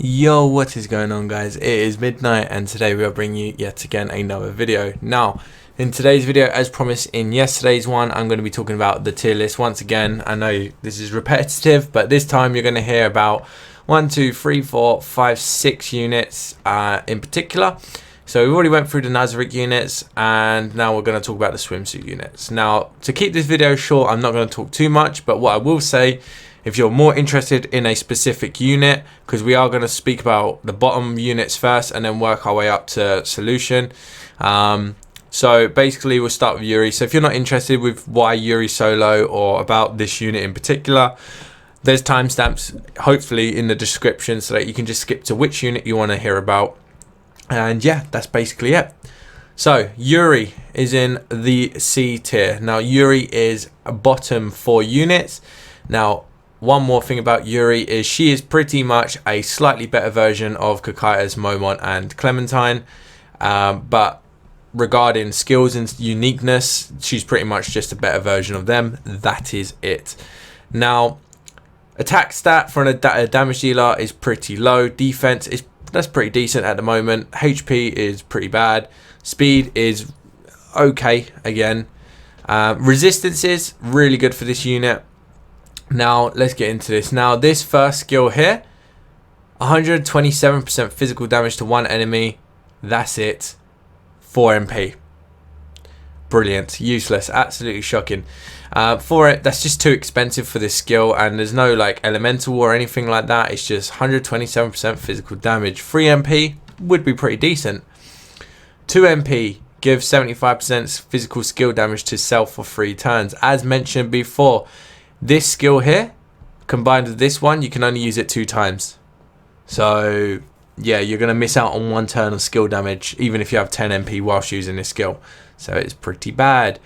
Yo, what is going on, guys? It is midnight and today we are bringing you yet again another video. Now, in today's video, as promised in yesterday's one, I'm going to be talking about the tier list once again. I know this is repetitive, but this time you're going to hear about 1, 2, 3, 4, 5, 6 units in particular. So we've already went through the Nazarick units and now we're going to talk about the swimsuit units. Now, to keep this video short, I'm not going to talk too much, but what I will say, if you're more interested in a specific unit, because we are going to speak about the bottom units first and then work our way up to solution. So basically we'll start with Yuri. So if you're not interested with why Yuri solo or about this unit in particular, there's timestamps hopefully in the description so that you can just skip to which unit you want to hear about. And yeah, that's basically it. So Yuri is in the C tier. Now Yuri is a bottom 4 units. Now one more thing about Yuri is she is pretty much a slightly better version of Kakai's Momon and Clementine, but regarding skills and uniqueness, she's pretty much just a better version of them. That is it. Now, attack stat for a damage dealer is pretty low. Defense is that's pretty decent at the moment. HP is pretty bad. Speed is okay again. Resistance is really good for this unit. Now let's get into this. Now this first skill here, 127% physical damage to one enemy. That's it. 4 MP. Brilliant. Useless. Absolutely shocking. For it, that's just too expensive for this skill, and there's no like elemental or anything like that. It's just 127% physical damage. 3 MP would be pretty decent. 2 MP gives 75% physical skill damage to self for 3 turns. As mentioned before, this skill here combined with this one, you can only use it 2 times. So yeah, you're going to miss out on 1 turn of skill damage even if you have 10 MP whilst using this skill. So it's pretty bad.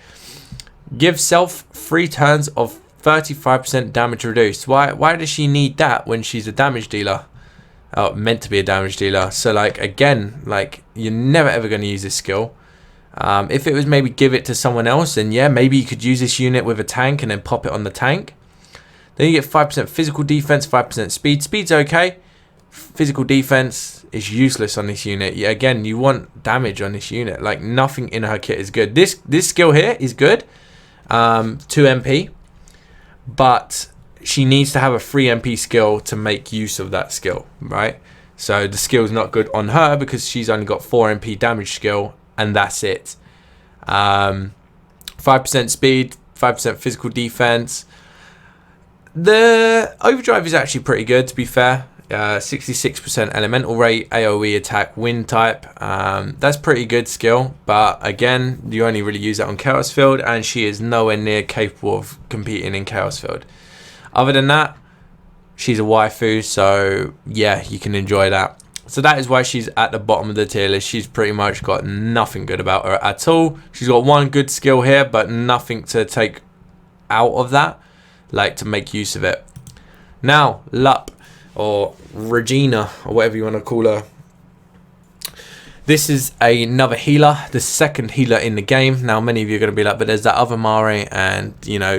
Give self 3 turns of 35% damage reduced. Why does she need that when she's a damage dealer? Oh, meant to be a damage dealer. So like again, like you're never ever going to use this skill. If it was maybe give it to someone else, then yeah, maybe you could use this unit with a tank and then pop it on the tank. Then you get 5% physical defense, 5% speed. Speed's okay. Physical defense is useless on this unit. Yeah, again, you want damage on this unit. Like nothing in her kit is good. This skill here is good. 2 MP, but she needs to have a 3 MP skill to make use of that skill, right? So the skill's not good on her because she's only got 4 MP damage skill and that's it. 5% speed, 5% physical defense. The overdrive is actually pretty good, to be fair. 66% elemental rate, AoE attack, wind type. That's pretty good skill, but again, you only really use that on Chaos Field, and she is nowhere near capable of competing in Chaos Field. Other than that, she's a waifu, so yeah, you can enjoy that. So that is why she's at the bottom of the tier list. She's pretty much got nothing good about her at all. She's got 1 good skill here, but nothing to take out of that, like to make use of it. Now, Lup, or Regina, or whatever you want to call her. This is another healer, the second healer in the game. Now, many of you are going to be like, but there's that other Mare and, you know,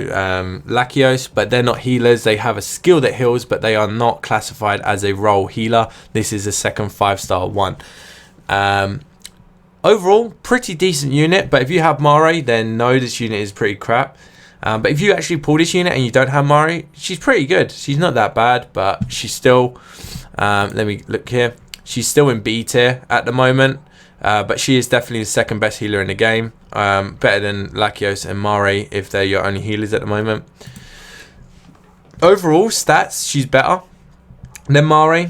Lakios, but they're not healers. They have a skill that heals, but they are not classified as a role healer. This is a second 5-star one. Overall, pretty decent unit, but if you have Mare, then no, this unit is pretty crap. But if you actually pull this unit and you don't have Mare, she's pretty good. She's not that bad, but she's still, let me look here. She's still in B tier at the moment, but she is definitely the second best healer in the game. Better than Lakios and Mare if they're your only healers at the moment. Overall stats, she's better than Mare.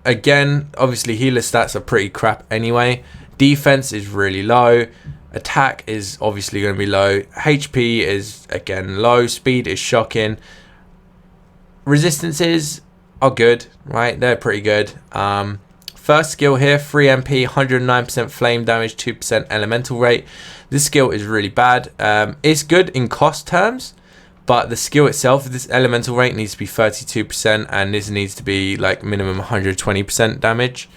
Again, obviously healer stats are pretty crap anyway. Defense is really low. Attack is obviously going to be low. HP is again low. Speed is shocking. Resistances are good, right? They're pretty good. First skill here, 3 MP, 109% flame damage, 2% elemental rate. This skill is really bad. It's good in cost terms, but the skill itself, this elemental rate needs to be 32%, and this needs to be like minimum 120% damage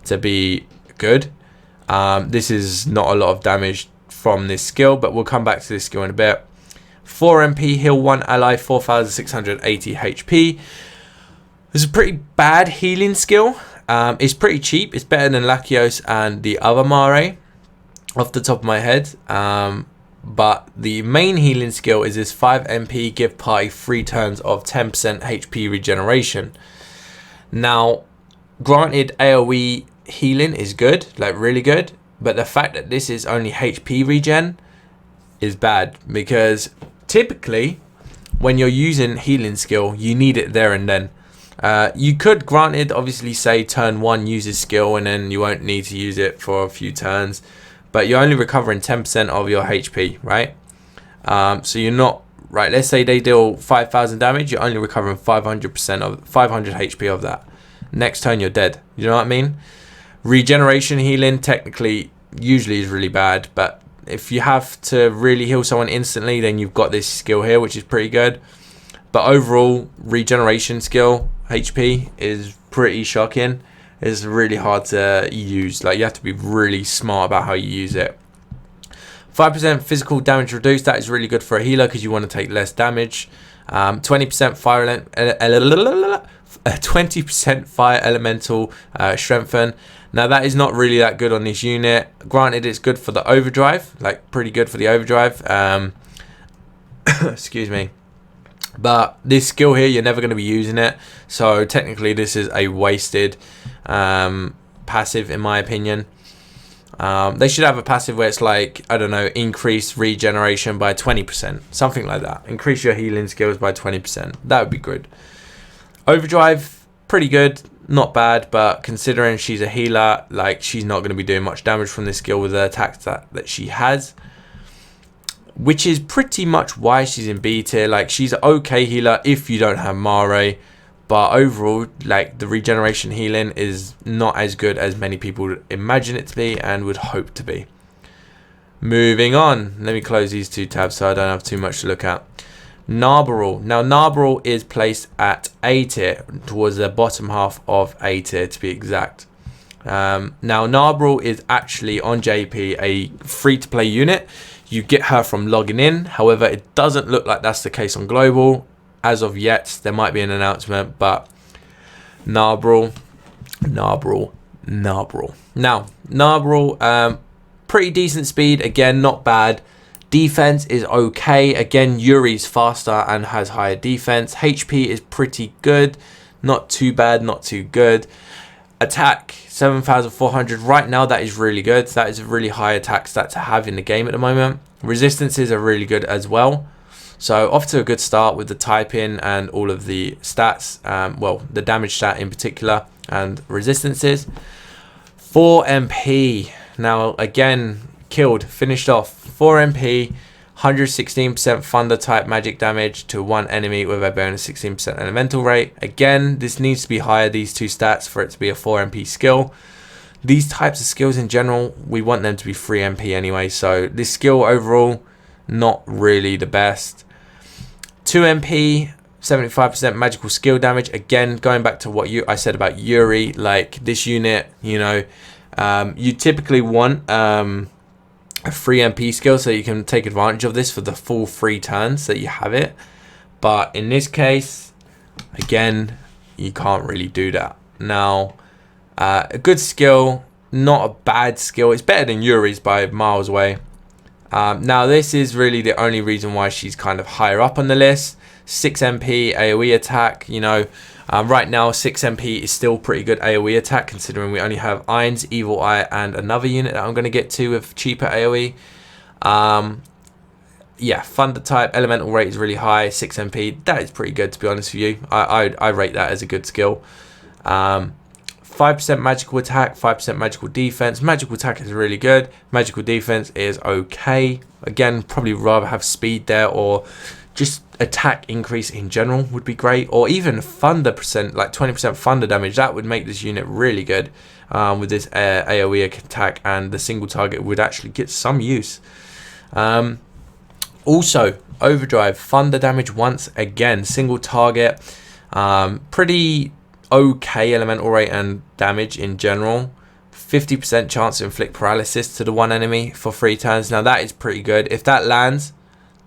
to be good. This is not a lot of damage from this skill, but we'll come back to this skill in a bit. 4 MP, heal 1 ally, 4,680 HP. It's a pretty bad healing skill. It's pretty cheap. It's better than Lakios and the other Mare off the top of my head. But the main healing skill is this 5 MP, give party 3 turns of 10% HP regeneration. Now, granted, AoE healing is good, like really good, but the fact that this is only HP regen is bad, because typically when you're using healing skill, you need it there and then. You could, granted, obviously say turn 1 uses skill and then you won't need to use it for a few turns, but you're only recovering 10% of your HP, right? So you're not, right, let's say they deal 5,000 damage, you're only recovering 500% of 500 HP of that. Next turn you're dead. You know what I mean? Regeneration healing technically usually is really bad, but if you have to really heal someone instantly, then you've got this skill here, which is pretty good. But overall, regeneration skill HP is pretty shocking. It's really hard to use. Like, you have to be really smart about how you use it. 5% physical damage reduced. That is really good for a healer because you want to take less damage. 20% fire 20% fire elemental strengthen. Now that is not really that good on this unit. Granted, it's good for the overdrive, like pretty good for the overdrive. Excuse me. But this skill here, you're never going to be using it, so technically this is a wasted passive in my opinion. They should have a passive where it's like, I don't know, increase regeneration by 20%, something like that. Increase your healing skills by 20%. That would be good. Overdrive, pretty good, not bad, but considering she's a healer, like, she's not going to be doing much damage from this skill with the attacks that she has, which is pretty much why she's in B tier. Like, she's an okay healer if you don't have Mare, but overall, like, the regeneration healing is not as good as many people imagine it to be and would hope to be. Moving on, let me close these 2 tabs so I don't have too much to look at. Nabe. Now, Nabe is placed at A tier, towards the bottom half of A tier to be exact. Now, Nabe is actually on JP a free-to-play unit. You get her from logging in. However, it doesn't look like that's the case on global as of yet. There might be an announcement, but Nabe. Now, Nabe, pretty decent speed. Again, not bad. Defense is okay. Again, Yuri's faster and has higher defense. HP is pretty good. Not too bad, not too good. Attack 7,400 right now. That is really good. That is a really high attack stat to have in the game at the moment. Resistances are really good as well. So off to a good start with the typing and all of the stats. Well, the damage stat in particular and resistances. 4 MP. Now again, killed, finished off. 4 MP. 116% thunder type magic damage to 1 enemy with a bonus 16% elemental rate. Again, this needs to be higher, these 2 stats, for it to be a 4 MP skill. These types of skills in general, we want them to be 3 MP anyway, so this skill overall, not really the best. 2 MP, 75% magical skill damage. Again, going back to what I said about Yuri, like, this unit, you know, you typically want a 3 MP skill so you can take advantage of this for the full 3 turns that you have it. But in this case, again, you can't really do that. Now, a good skill, not a bad skill. It's better than Yuri's by miles away. Now, this is really the only reason why she's kind of higher up on the list. 6 MP AoE attack, you know, right now 6 MP is still pretty good AoE attack, considering we only have Irons, Evil Eye, and another unit that I'm going to get to with cheaper AoE. Yeah, thunder type, elemental rate is really high, 6 MP. That is pretty good, to be honest with you. I rate that as a good skill. 5% magical attack, 5% magical defense. Magical attack is really good. Magical defense is okay. Again, probably rather have speed there, or just attack increase in general would be great, or even thunder percent, like 20% thunder damage. That would make this unit really good with this AoE attack, and the single target would actually get some use. Also, overdrive, thunder damage once again, single target, pretty okay elemental rate and damage in general. 50% chance to inflict paralysis to the 1 enemy for 3 turns. Now that is pretty good. If that lands,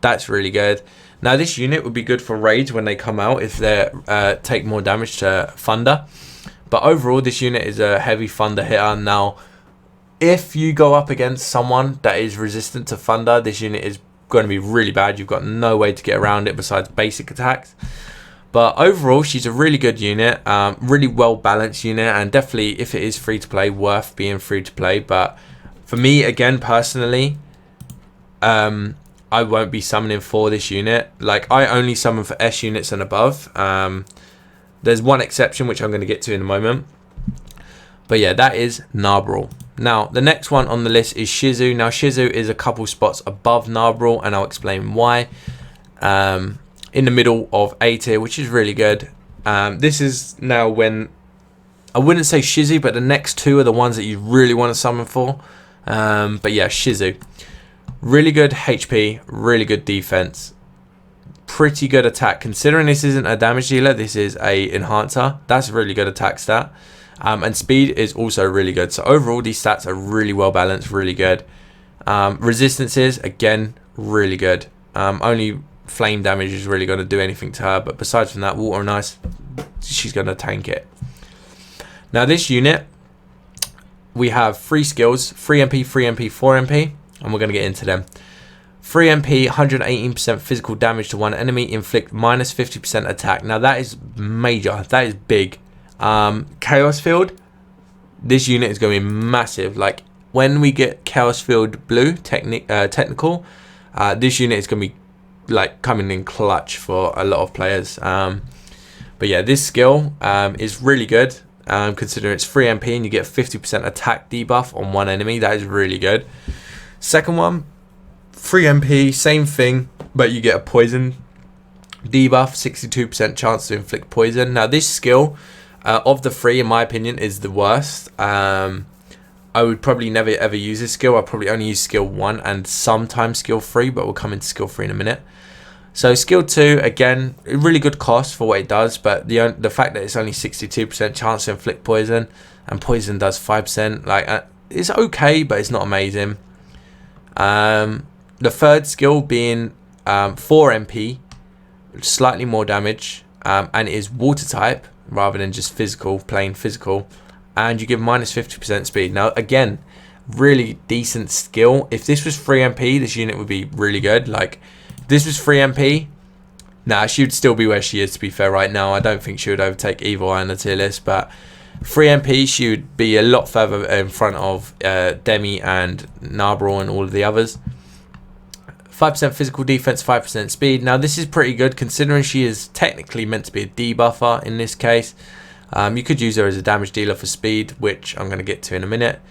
that's really good. Now this unit would be good for raids when they come out if they take more damage to thunder. But overall, this unit is a heavy thunder hitter. Now, if you go up against someone that is resistant to thunder, this unit is going to be really bad. You've got no way to get around it besides basic attacks. But overall, she's a really good unit, really well balanced unit, and definitely, if it is free to play, worth being free to play. But for me, again, personally, I won't be summoning for this unit. Like, I only summon for S units and above. There's one exception, which I'm going to get to in a moment. But yeah, that is Nabe. Now, the next one on the list is Shizu. Now, Shizu is a couple spots above Nabe, and I'll explain why. In the middle of A tier, which is really good. This is now when, I wouldn't say Shizu, but the next two are the ones that you really want to summon for. But yeah, Shizu. Really good HP, really good defense. Pretty good attack. Considering this isn't a damage dealer, this is a enhancer. That's a really good attack stat. And speed is also really good. So overall, these stats are really well balanced, really good. Resistances, again, really good. Only flame damage is really going to do anything to her. But besides from that, water and ice, she's going to tank it. Now this unit, we have 3 skills, 3 MP, 3 MP, 4 MP. And we're going to get into them. 3 MP, 118% physical damage to one enemy, inflict minus 50% attack. Now that is major. That is big. Chaos Field, this unit is going to be massive. Like, when we get Chaos Field Blue technical, this unit is going to be like coming in clutch for a lot of players. But yeah, this skill is really good. Considering it's 3 MP and you get 50% attack debuff on one enemy. That is really good. Second one, 3 MP, same thing, but you get a poison debuff, 62% chance to inflict poison. Now this skill, of the 3, in my opinion, is the worst. I would probably never ever use this skill. I'll probably only use skill 1 and sometimes skill 3, but we'll come into skill 3 in a minute. So skill 2, again, really good cost for what it does, but the fact that it's only 62% chance to inflict poison, and poison does 5%, like, it's okay, but it's not amazing. The third skill being 4 MP, slightly more damage, and it is water type rather than just physical, plain physical, and you give minus 50% speed. Now again, really decent skill. If this was 3 MP, this unit would be really good. Like, if this was 3 MP, nah, she would still be where she is, to be fair. Right now, I don't think she would overtake Evil Eye on the tier list, but 3 MP, she would be a lot further in front of Demi and Nabe and all of the others. 5% physical defense, 5% speed. Now this is pretty good considering she is technically meant to be a debuffer in this case. You could use her as a damage dealer for speed, which I'm going to get to in a minute.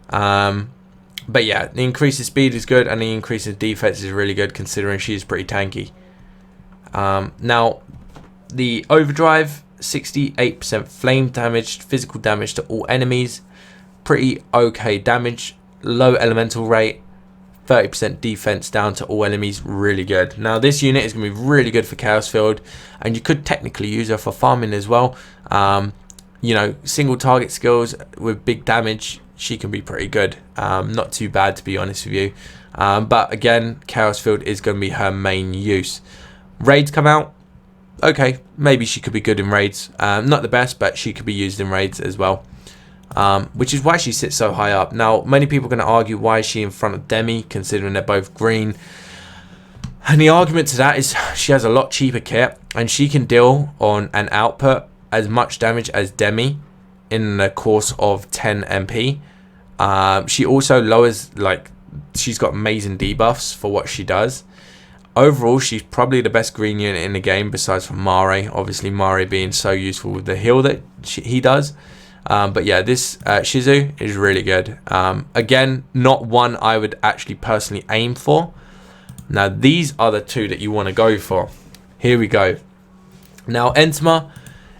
But yeah, the increase in speed is good, and the increase in defense is really good considering she is pretty tanky. Now the overdrive, 68% flame damage, physical damage to all enemies, pretty okay damage, low elemental rate, 30% defense down to all enemies, really good. Now this unit is going to be really good for Chaos Field, and you could technically use her for farming as well. You know, single target skills with big damage, she can be pretty good. Not too bad, to be honest with you. But again, Chaos Field is going to be her main use. Raids come out. Okay, maybe she could be good in raids. Not the best, but she could be used in raids as well. Which is why she sits so high up. Now, many people are going to argue, why is she in front of Demi, considering they're both green? And the argument to that is she has a lot cheaper kit, and she can deal on an output as much damage as Demi in the course of 10 MP. She also lowers, like, she's got amazing debuffs for what she does. Overall, she's probably the best green unit in the game, besides from Mare. Obviously, Mare being so useful with the heal that he does. But yeah, this Shizu is really good. Again, not one I would actually personally aim for. Now, these are the two that you want to go for. Here we go. Now, Entoma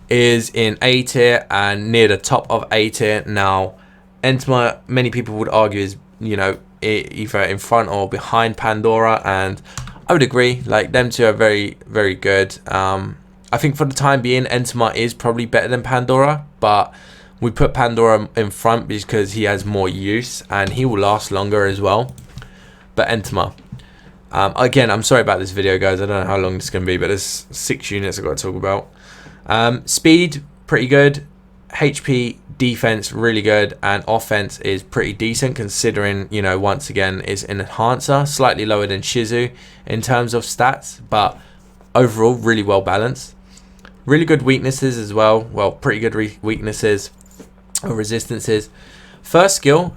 is in A tier and near the top of A tier. Now, Entoma, many people would argue, is, you know, either in front or behind Pandora, and I would agree. Like, them two are very, very good. I think for the time being, Entoma is probably better than Pandora, but we put Pandora in front because he has more use and he will last longer as well. But Entoma. Again, I'm sorry about this video, guys. I don't know how long this is going to be, but there's 6 units I've got to talk about. Speed, pretty good. HP, defense, really good. And offense is pretty decent, considering, you know, once again, is an enhancer. Slightly lower than Shizu in terms of stats, but overall, really well balanced. Really good weaknesses as well. Well, pretty good weaknesses or resistances. First skill,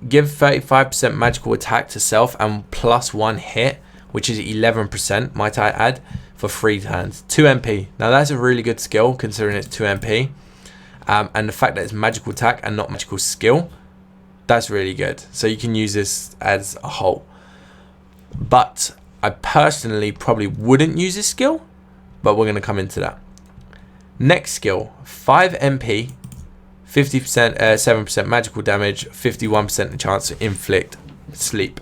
give 35% magical attack to self and +1 hit, which is 11%, might I add, for 3 turns. 2 MP. Now that's a really good skill considering it's 2 MP. And the fact that it's magical attack and not magical skill, that's really good. So you can use this as a whole. But I personally probably wouldn't use this skill, but we're going to come into that. Next skill, 5 MP. 50%, 7% magical damage, 51% chance to inflict sleep.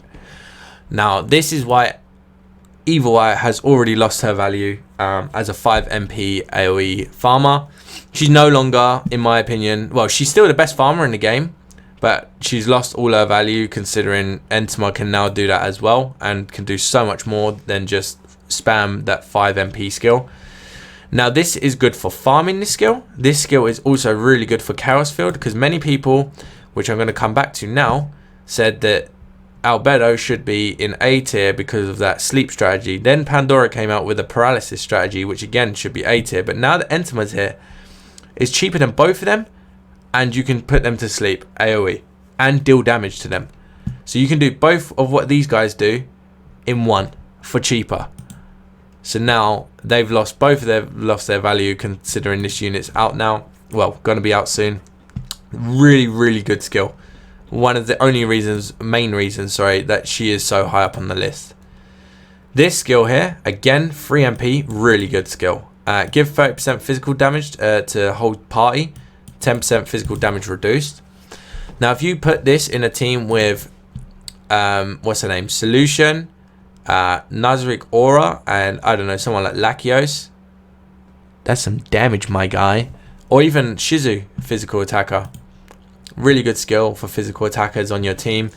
Now, this is why Evil Eye has already lost her value as a 5 MP AoE farmer. She's no longer, in my opinion, well, she's still the best farmer in the game, but she's lost all her value considering Entoma can now do that as well and can do so much more than just spam that 5 MP skill. Now, this is good for farming this skill. This skill is also really good for Chaos Field because many people, which I'm going to come back to now, said that Albedo should be in A tier because of that sleep strategy. Then Pandora came out with a paralysis strategy, which again should be A tier. But now that Entoma's here, it's cheaper than both of them, and you can put them to sleep, AoE, and deal damage to them. So you can do both of what these guys do in one for cheaper. So now they've lost lost their value considering this unit's out now. Well, going to be out soon. Really, really good skill. One of the only main reasons, that she is so high up on the list. This skill here, again, 3 MP, really good skill. Give 30% physical damage to whole party, 10% physical damage reduced. Now, if you put this in a team with, what's her name, Solution, Nazarick Aura, and I don't know, someone like Lakios, that's some damage, my guy. Or even Shizu, physical attacker. Really good skill for physical attackers on your team.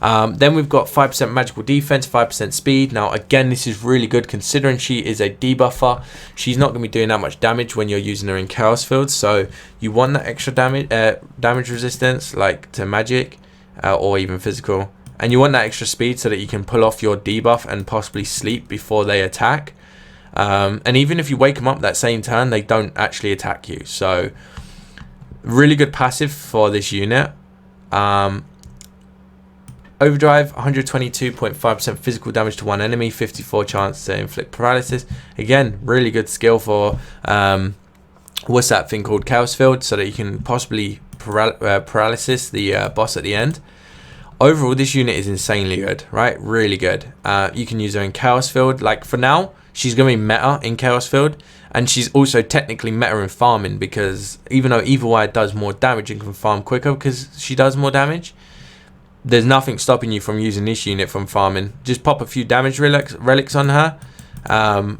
Then we've got 5% magical defense, 5% speed. Now again, this is really good considering she is a debuffer. She's not going to be doing that much damage when you're using her in Chaos Field, so you want that extra damage resistance, like to magic or even physical. And you want that extra speed so that you can pull off your debuff and possibly sleep before they attack. And even if you wake them up that same turn, they don't actually attack you. So, really good passive for this unit. Overdrive, 122.5% physical damage to one enemy, 54 chance to inflict paralysis. Again, really good skill for, what's that thing called? Chaos Field, so that you can possibly paralysis the boss at the end. Overall, this unit is insanely good, right? Really good. You can use her in Chaos Field. Like, for now, she's going to be meta in Chaos Field. And she's also technically meta in farming, because even though Evil Eye does more damage and can farm quicker because she does more damage, there's nothing stopping you from using this unit from farming. Just pop a few damage relics on her,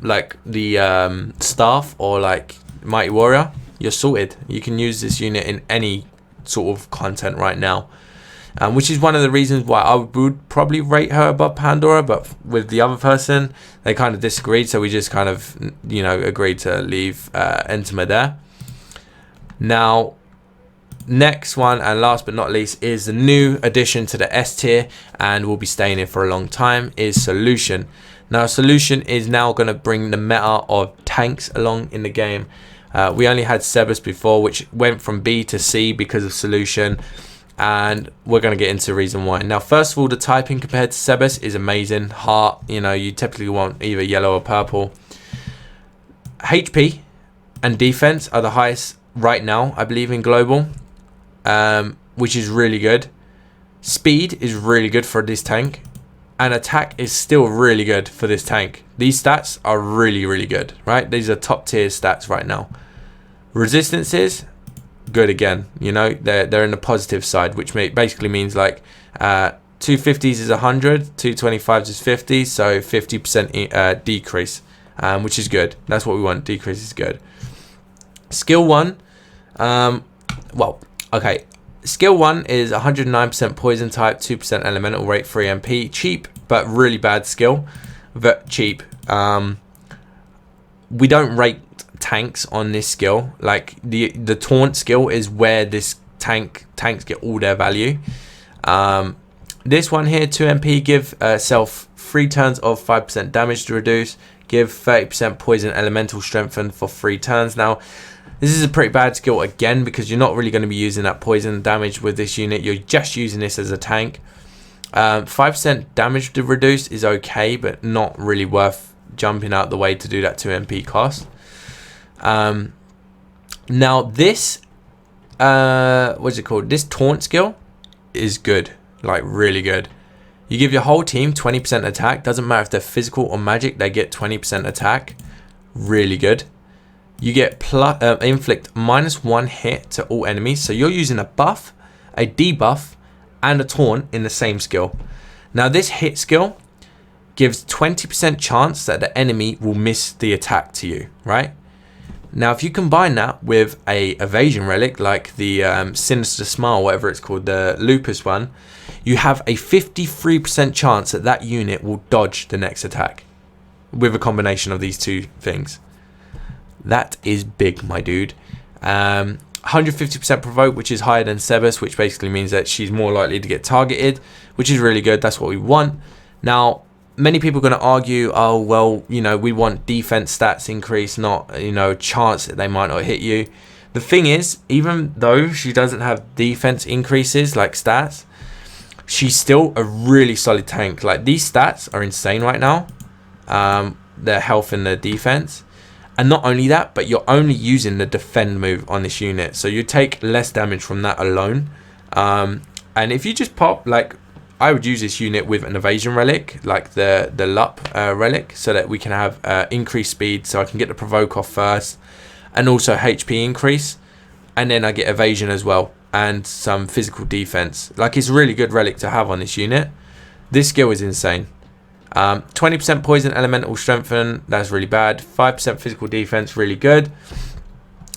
like the staff or like Mighty Warrior. You're sorted. You can use this unit in any sort of content right now. Which is one of the reasons why I would probably rate her above Pandora, but with the other person, they kind of disagreed, so we just kind of, you know, agreed to leave Entoma there. Now, next one and last but not least is the new addition to the S tier, and will be staying here for a long time, is Solution. Now, Solution is now going to bring the meta of tanks along in the game. We only had Sebas before, which went from B to C because of Solution. And we're going to get into the reason why. Now, first of all, the typing compared to Sebas is amazing. Heart, you know, you typically want either yellow or purple. HP and defense are the highest right now, I believe, in global, which is really good. Speed is really good for this tank. And attack is still really good for this tank. These stats are really, really good, right? These are top tier stats right now. Resistances, good again, you know, they're in the positive side, which basically means like 250s is 100, 225s is 50, so 50% decrease, which is good. That's what we want. Decrease is good. Skill 1, well, okay, skill 1 is 109% poison type, 2% elemental rate, 3 MP, cheap but really bad skill. cheap. We don't rate tanks on this skill. Like the taunt skill is where this tanks get all their value. This one here, 2 MP, give self 3 turns of 5% damage to reduce, give 30% poison elemental strengthen for 3 turns. Now this is a pretty bad skill again, because you're not really going to be using that poison damage with this unit. You're just using this as a tank. 5% damage to reduce is okay, but not really worth jumping out the way to do that 2 MP cost. Now this what's it called, this taunt skill is good, like really good. You give your whole team 20% attack, doesn't matter if they're physical or magic, they get 20% attack. Really good. You get inflict -1 hit to all enemies, so you're using a buff, a debuff, and a taunt in the same skill. Now this hit skill gives 20% chance that the enemy will miss the attack to you, right? Now if you combine that with a evasion relic like the Sinister Smile, whatever it's called, the Lupus one, you have a 53% chance that that unit will dodge the next attack with a combination of these two things. That is big, my dude. 150% provoke, which is higher than Sebas, which basically means that she's more likely to get targeted, which is really good. That's what we want. Now many people are going to argue, oh well, you know, we want defense stats increase, not, you know, chance that they might not hit you. The thing is, even though she doesn't have defense increases like stats, she's still a really solid tank. Like these stats are insane right now, their health and their defense. And not only that, but you're only using the defend move on this unit, so you take less damage from that alone. And if you just pop, like, I would use this unit with an evasion relic, like the Lup relic, so that we can have increased speed, so I can get the provoke off first, and also HP increase, and then I get evasion as well, and some physical defense. Like, it's a really good relic to have on this unit. This skill is insane. 20% poison elemental strengthen, that's really bad. 5% physical defense, really good.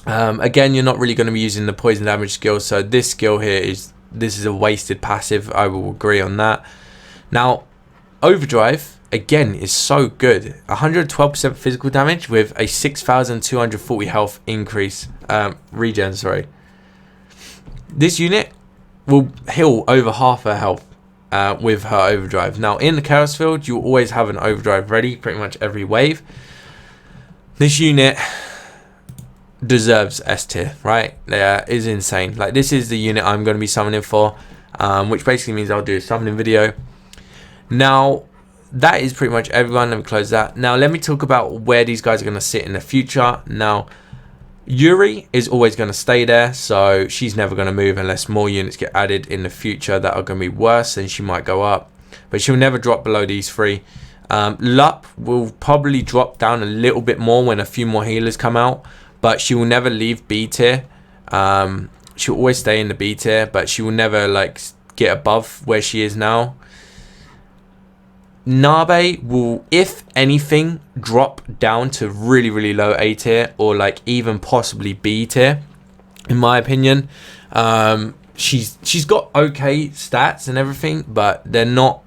Again, you're not really going to be using the poison damage skill, so this skill here is a wasted passive. I will agree on that. Now overdrive again is so good. 112% physical damage with a 6,240 health increase, regen, sorry. This unit will heal over half her health with her overdrive. Now in the chaos field, you always have an overdrive ready pretty much every wave. This unit deserves S tier, right? Yeah, is insane. Like, this is the unit I'm going to be summoning for, which basically means I'll do a summoning video. Now that is pretty much everyone. Let me close that. Now let me talk about where these guys are going to sit in the future. Now Yuri is always going to stay there, so she's never going to move unless more units get added in the future that are going to be worse, and she might go up, but she'll never drop below these three. Lup will probably drop down a little bit more when a few more healers come out, but she will never leave B tier. She'll always stay in the B tier, but she will never like get above where she is now. Nabe will, if anything, drop down to really low A tier, or like even possibly B tier, in my opinion. She's got okay stats and everything, but they're not,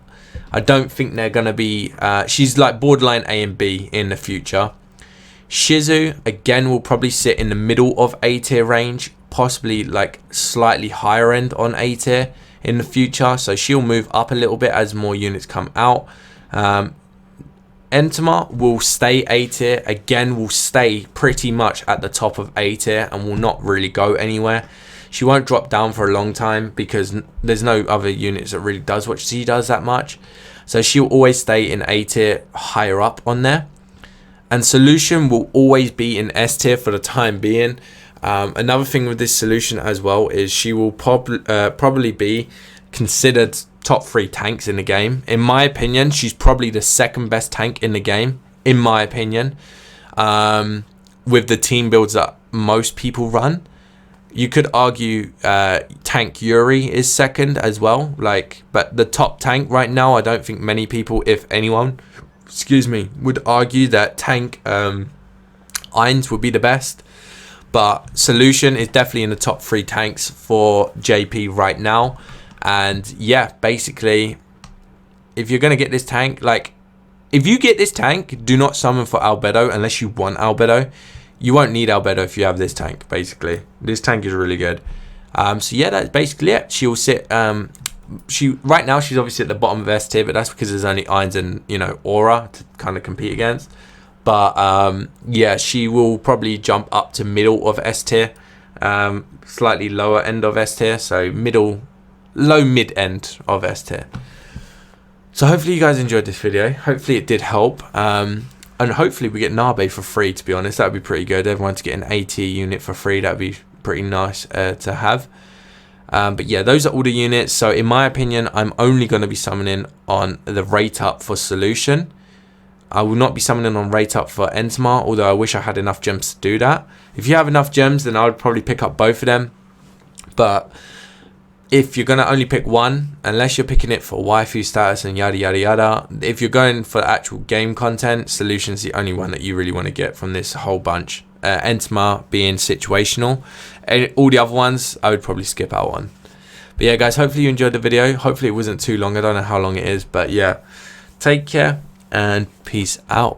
I don't think they're gonna be she's like borderline A and B in the future. Shizu again will probably sit in the middle of A tier range, possibly like slightly higher end on A tier in the future, so she'll move up a little bit as more units come out. Entoma will stay A tier, again will stay pretty much at the top of A tier and will not really go anywhere. She won't drop down for a long time because there's no other units that really does what she does that much, so she'll always stay in A tier, higher up on there. And Solution will always be in S tier for the time being. Another thing with this Solution as well is she will probably be considered top 3 tanks in the game. In my opinion, she's probably the second best tank in the game, in my opinion. With the team builds that most people run, you could argue tank Yuri is second as well. Like, but the top tank right now, I don't think many people, if anyone, excuse me, would argue that tank Irons would be the best. But Solution is definitely in the top 3 tanks for JP right now. And yeah, basically, if you're going to get this tank, like, if you get this tank, do not summon for Albedo unless you want Albedo. You won't need Albedo if you have this tank, basically. This tank is really good. So yeah, that's basically it. She'll sit, right now she's obviously at the bottom of S tier, but that's because there's only Irons and, you know, Aura to kind of compete against. But yeah, she will probably jump up to middle of S tier, slightly lower end of S tier, so low mid end of S tier. So hopefully you guys enjoyed this video. Hopefully it did help. And hopefully we get Nabe for free, to be honest. That would be pretty good. Everyone to get an A tier unit for free, that would be pretty nice to have. But yeah, those are all the units. So in my opinion, I'm only going to be summoning on the rate up for Solution. I will not be summoning on rate up for Entoma, although I wish I had enough gems to do that. If you have enough gems, then I would probably pick up both of them. But if you're going to only pick one, unless you're picking it for waifu status and yada yada yada, if you're going for actual game content, Solution's the only one that you really want to get from this whole bunch. Entoma being situational. All the other ones, I would probably skip out on. But yeah, guys, hopefully you enjoyed the video. Hopefully it wasn't too long. I don't know how long it is, but yeah. Take care and peace out.